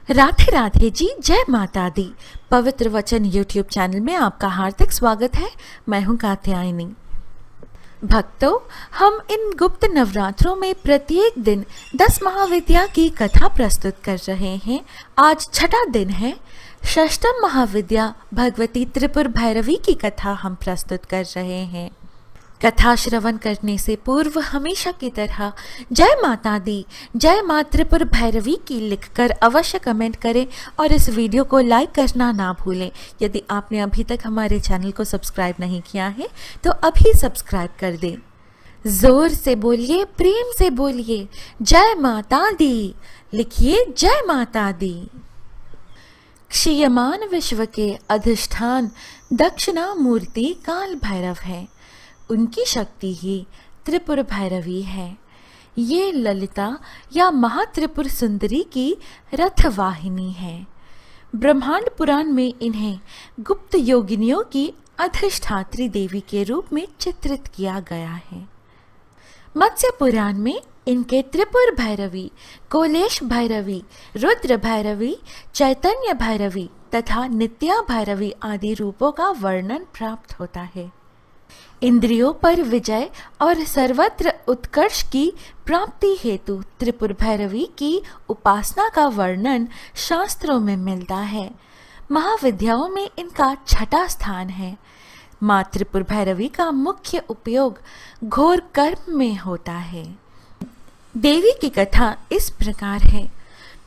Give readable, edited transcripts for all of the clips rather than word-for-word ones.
राधे राधे जी, जय माता दी। पवित्र वचन यूट्यूब चैनल में आपका हार्दिक स्वागत है। मैं हूं कात्यायनी। भक्तों, हम इन गुप्त नवरात्रों में प्रत्येक दिन 10 महाविद्या की कथा प्रस्तुत कर रहे हैं। आज छठा दिन है। षष्ठम महाविद्या भगवती त्रिपुर भैरवी की कथा हम प्रस्तुत कर रहे हैं। कथा श्रवण करने से पूर्व हमेशा की तरह जय माता दी, जय मां त्रिपुर भैरवी की लिखकर अवश्य कमेंट करें और इस वीडियो को लाइक करना ना भूलें। यदि आपने अभी तक हमारे चैनल को सब्सक्राइब नहीं किया है तो अभी सब्सक्राइब कर दें। जोर से बोलिए, प्रेम से बोलिए, जय माता दी। लिखिए जय माता दी। क्षीयमान विश्व के अधिष्ठान दक्षिणा मूर्ति काल भैरव है। उनकी शक्ति ही त्रिपुर भैरवी है। ये ललिता या महात्रिपुर सुंदरी की रथवाहिनी है। ब्रह्मांड पुराण में इन्हें गुप्त योगिनियों की अधिष्ठात्री देवी के रूप में चित्रित किया गया है। मत्स्य पुराण में इनके त्रिपुर भैरवी, कोलेश भैरवी, रुद्र भैरवी, चैतन्य भैरवी तथा नित्या भैरवी आदि रूपों का वर्णन प्राप्त होता है। इंद्रियों पर विजय और सर्वत्र उत्कर्ष की प्राप्ति हेतु त्रिपुर भैरवी की उपासना का वर्णन शास्त्रों में मिलता है। महाविद्याओं में इनका छठा स्थान है। मां त्रिपुर भैरवी का मुख्य उपयोग घोर कर्म में होता है। देवी की कथा इस प्रकार है।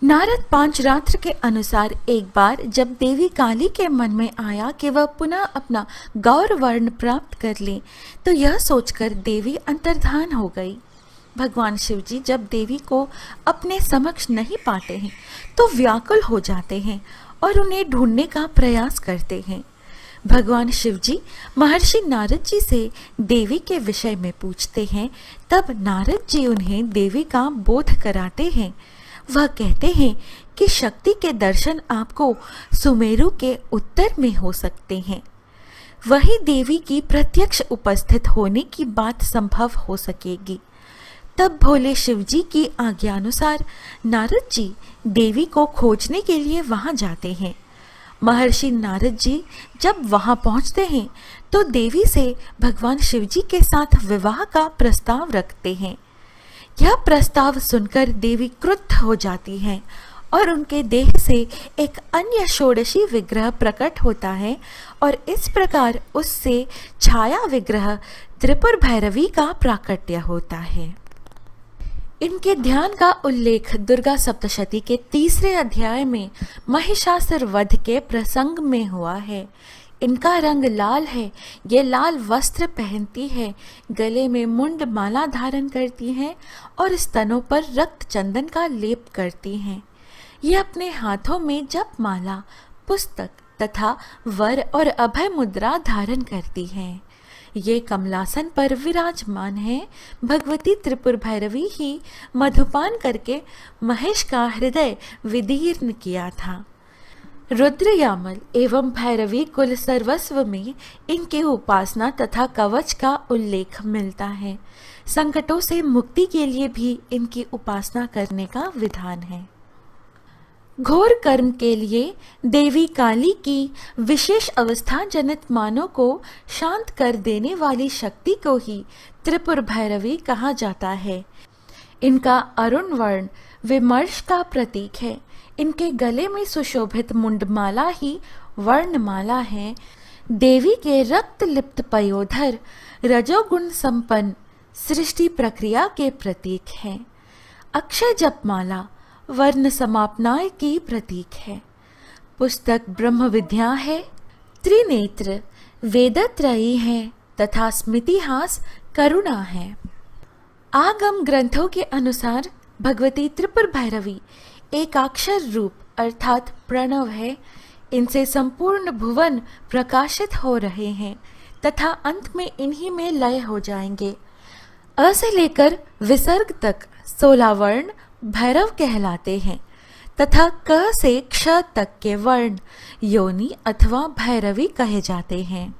नारद पांचरात्र के अनुसार एक बार जब देवी काली के मन में आया कि वह पुनः अपना गौर वर्ण प्राप्त कर ले, तो यह सोचकर देवी अंतर्धान हो गई। भगवान शिव जी जब देवी को अपने समक्ष नहीं पाते हैं तो व्याकुल हो जाते हैं और उन्हें ढूंढने का प्रयास करते हैं। भगवान शिव जी महर्षि नारद जी से देवी के विषय में पूछते हैं। तब नारद जी उन्हें देवी का बोध कराते हैं। वह कहते हैं कि शक्ति के दर्शन आपको सुमेरु के उत्तर में हो सकते हैं। वही देवी की प्रत्यक्ष उपस्थित होने की बात संभव हो सकेगी। तब भोले शिव जी की आज्ञानुसार नारद जी देवी को खोजने के लिए वहां जाते हैं। महर्षि नारद जी जब वहां पहुंचते हैं तो देवी से भगवान शिव जी के साथ विवाह का प्रस्ताव रखते हैं। यह प्रस्ताव सुनकर देवी क्रुद्ध हो जाती हैं और उनके देह से एक अन्य षोडशी विग्रह प्रकट होता है और इस प्रकार उससे छाया विग्रह त्रिपुर भैरवी का प्राकट्य होता है। इनके ध्यान का उल्लेख दुर्गा सप्तशती के 3 अध्याय में महिषासुर वध के प्रसंग में हुआ है। इनका रंग लाल है। ये लाल वस्त्र पहनती है, गले में मुंड माला धारण करती हैं और स्तनों पर रक्त चंदन का लेप करती हैं। ये अपने हाथों में जप माला, पुस्तक तथा वर और अभय मुद्रा धारण करती हैं। ये कमलासन पर विराजमान है। भगवती त्रिपुर भैरवी ही मधुपान करके महेश का हृदय विदीर्ण किया था। रुद्र यामल एवं भैरवी कुल सर्वस्व में इनके उपासना तथा कवच का उल्लेख मिलता है। संकटों से मुक्ति के लिए भी इनकी उपासना करने का विधान है। घोर कर्म के लिए देवी काली की विशेष अवस्था जनित मानों को शांत कर देने वाली शक्ति को ही त्रिपुर भैरवी कहा जाता है। इनका अरुण वर्ण विमर्श का प्रतीक है। इनके गले में सुशोभित मुंडमाला ही वर्णमाला है। देवी के रक्त लिप्त पयोधर रजोगुण संपन्न सृष्टि प्रक्रिया के प्रतीक है। अक्षय जपमाला वर्ण समापनाय की प्रतीक है। पुस्तक ब्रह्म विद्या है। त्रिनेत्र वेदत्रयी है तथा स्मृतिहास करुणा है। आगम ग्रंथों के अनुसार भगवती त्रिपुर भैरवी एकाक्षर रूप अर्थात प्रणव है। इनसे संपूर्ण भुवन प्रकाशित हो रहे हैं तथा अंत में इन्हीं में लय हो जाएंगे। अ से लेकर विसर्ग तक 16 वर्ण भैरव कहलाते हैं तथा क से क्ष तक के वर्ण योनि अथवा भैरवी कहे जाते हैं।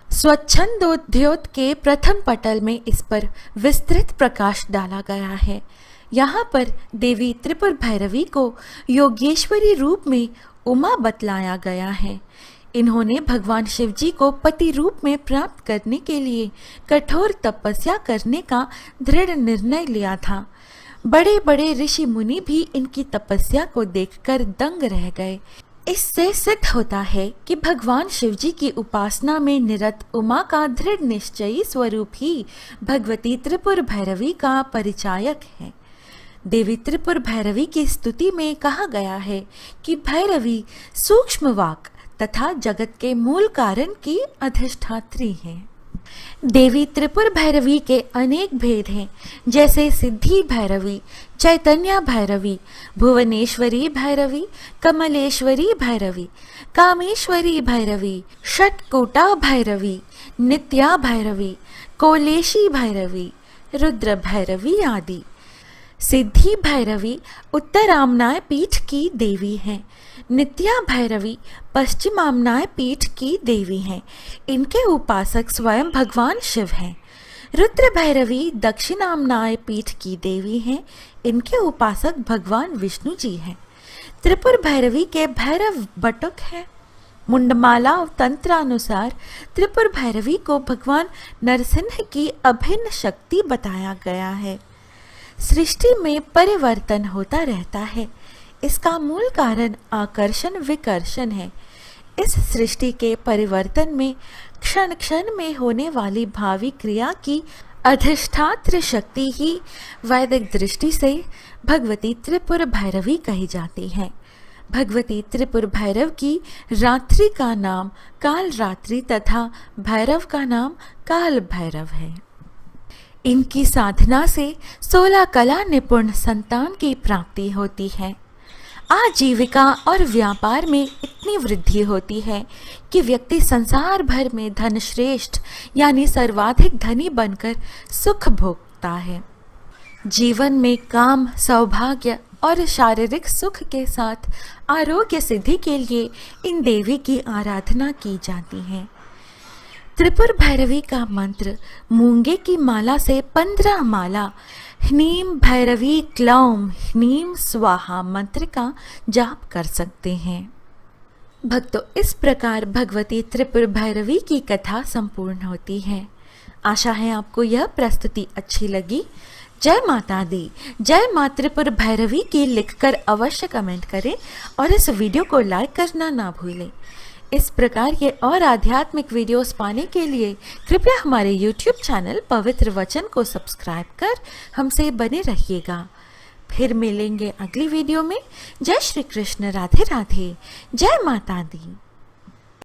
स्वच्छंदोद्योत के प्रथम पटल में इस पर विस्तृत प्रकाश डाला गया है। यहाँ पर देवी त्रिपुर भैरवी को योगेश्वरी रूप में उमा बतलाया गया है। इन्होंने भगवान शिव जी को पति रूप में प्राप्त करने के लिए कठोर तपस्या करने का दृढ़ निर्णय लिया था। बड़े बड़े ऋषि मुनि भी इनकी तपस्या को देखकर दंग रह गए। इससे सिद्ध होता है कि भगवान शिव जी की उपासना में निरत उमा का दृढ़ निश्चयी स्वरूप ही भगवती त्रिपुर भैरवी का परिचायक है। देवी त्रिपुर भैरवी की स्तुति में कहा गया है कि भैरवी सूक्ष्म वाक तथा जगत के मूल कारण की अधिष्ठात्री है। देवी त्रिपुर भैरवी के अनेक भेद हैं, जैसे सिद्धि भैरवी, चैतन्य भैरवी, भुवनेश्वरी भैरवी, कमलेश्वरी भैरवी, कामेश्वरी भैरवी, षटकोटा भैरवी, नित्या भैरवी, कोलेशी भैरवी, रुद्र भैरवी आदि। सिद्धि भैरवी उत्तरामनाय पीठ की देवी है। नित्या भैरवी पश्चिमामनाय पीठ की देवी हैं। इनके उपासक स्वयं भगवान शिव हैं। रुद्र भैरवी दक्षिणामनाय पीठ की देवी हैं। इनके उपासक भगवान विष्णु जी हैं। त्रिपुर भैरवी के भैरव बटुक है। मुंडमाला तंत्रानुसार त्रिपुर भैरवी को भगवान नरसिंह की अभिन्न शक्ति बताया गया है। सृष्टि में परिवर्तन होता रहता है। इसका मूल कारण आकर्षण विकर्षण है। इस सृष्टि के परिवर्तन में क्षण क्षण में होने वाली भावी क्रिया की अधिष्ठात्र शक्ति ही वैदिक दृष्टि से भगवती त्रिपुर भैरवी कही जाती है। भगवती त्रिपुर भैरव की रात्रि का नाम काल रात्रि तथा भैरव का नाम काल भैरव है। इनकी साधना से 16 कला निपुण संतान की प्राप्ति होती है। आजीविका और व्यापार में इतनी वृद्धि होती है कि व्यक्ति संसार भर में धनश्रेष्ठ यानी सर्वाधिक धनी बनकर सुख भोगता है। जीवन में काम, सौभाग्य और शारीरिक सुख के साथ आरोग्य सिद्धि के लिए इन देवी की आराधना की जाती है। त्रिपुर भैरवी का मंत्र मूंगे की माला से 15 माला ह्नीम भैरवी क्लौम ह्नीम स्वाहा मंत्र का जाप कर सकते हैं। भक्तों, इस प्रकार भगवती त्रिपुर भैरवी की कथा संपूर्ण होती है। आशा है आपको यह प्रस्तुति अच्छी लगी। जय माता दी, जय माँ त्रिपुर भैरवी की लिखकर अवश्य कमेंट करें और इस वीडियो को लाइक करना ना भूलें। इस प्रकार के और आध्यात्मिक वीडियोस पाने के लिए कृपया हमारे YouTube चैनल पवित्र वचन को सब्सक्राइब कर हमसे बने रहिएगा। फिर मिलेंगे अगली वीडियो में। जय श्री कृष्ण, राधे राधे, जय माता दी।